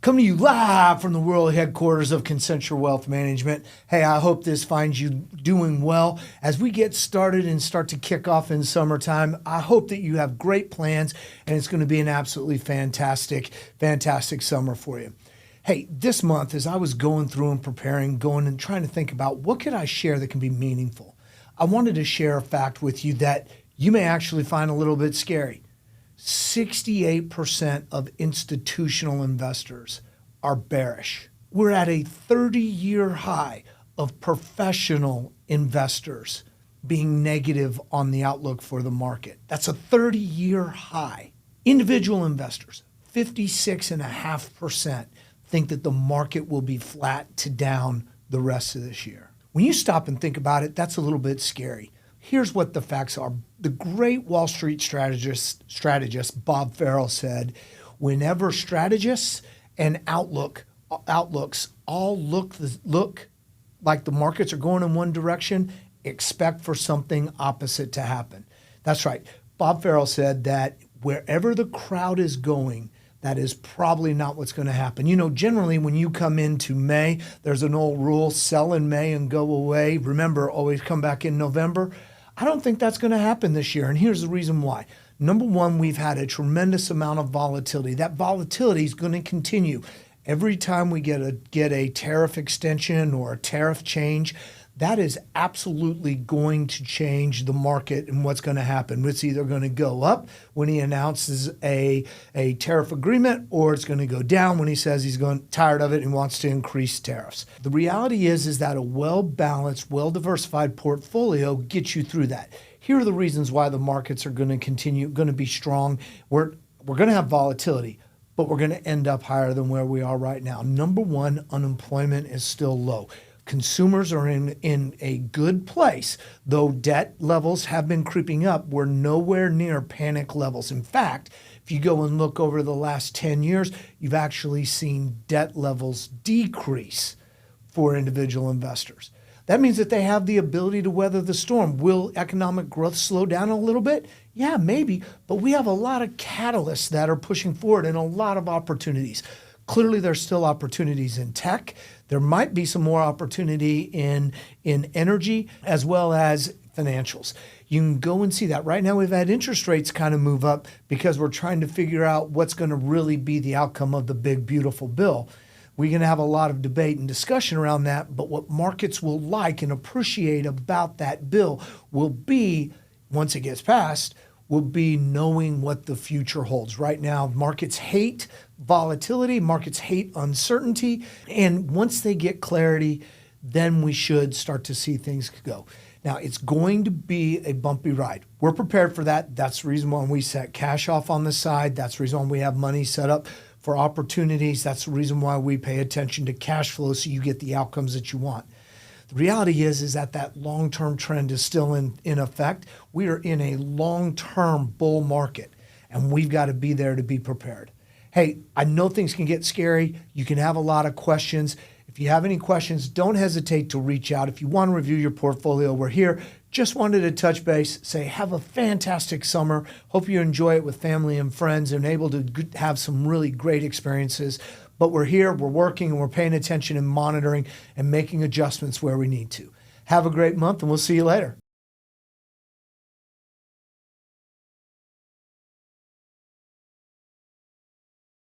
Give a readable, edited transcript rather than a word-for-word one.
Coming to you live from the world headquarters of Concenture Wealth Management. Hey, I hope this finds you doing well. As we get started and start to kick off in summertime, I hope that you have great plans and it's going to be an absolutely fantastic summer for you. Hey, this month, as I was going through and preparing, going and trying to think about what could I share that can be meaningful, I wanted to share a fact with you that you may actually find a little bit scary. 68% of institutional investors are bearish. We're at a 30-year high of professional investors being negative on the outlook for the market. That's a 30-year high. Individual investors, 56.5% think that the market will be flat to down the rest of this year. When you stop and think about it, that's a little bit scary. Here's what the facts are. The great Wall Street strategist Bob Farrell said, whenever strategists and outlooks all look like the markets are going in one direction, expect for something opposite to happen. That's right. Bob Farrell said that wherever the crowd is going, that is probably not what's going to happen. You know, generally when you come into May, there's an old rule, sell in May and go away. Remember, always come back in November. I don't think that's going to happen this year, and here's the reason why. Number one, we've had a tremendous amount of volatility. That volatility is going to continue. Every time we get a tariff extension or a tariff change, that is absolutely going to change the market and what's going to happen. It's either going to go up when he announces a tariff agreement, or it's going to go down when he says he's tired of it and wants to increase tariffs. The reality is that a well-balanced, well-diversified portfolio gets you through that. Here are the reasons why the markets are going to be strong. We're going to have volatility, but we're going to end up higher than where we are right now. Number one, unemployment is still low. Consumers are in a good place, though debt levels have been creeping up. We're nowhere near panic levels. In fact, if you go and look over the last 10 years, you've actually seen debt levels decrease for individual investors. That means that they have the ability to weather the storm. Will economic growth slow down a little bit? Yeah, maybe, but we have a lot of catalysts that are pushing forward and a lot of opportunities. Clearly, there's still opportunities in tech. There might be some more opportunity in energy as well as financials. You can go and see that. Right now, we've had interest rates kind of move up because we're trying to figure out what's going to really be the outcome of the big, beautiful bill. We're going to have a lot of debate and discussion around that, but what markets will like and appreciate about that bill will be, once it gets passed, will be knowing what the future holds. Right now, markets hate volatility, markets hate uncertainty, and once they get clarity, then we should start to see things go. Now, it's going to be a bumpy ride. We're prepared for that. That's the reason why we set cash off on the side. That's the reason why we have money set up for opportunities. That's the reason why we pay attention to cash flow so you get the outcomes that you want. The reality is that long-term trend is still in effect. We are in a long-term bull market, and we've got to be there to be prepared. Hey, I know things can get scary. You can have a lot of questions. If you have any questions, don't hesitate to reach out. If you want to review your portfolio, we're here. Just wanted to touch base, say have a fantastic summer. Hope you enjoy it with family and friends and able to have some really great experiences. But we're here, we're working, and we're paying attention and monitoring and making adjustments where we need to. Have a great month, and we'll see you later.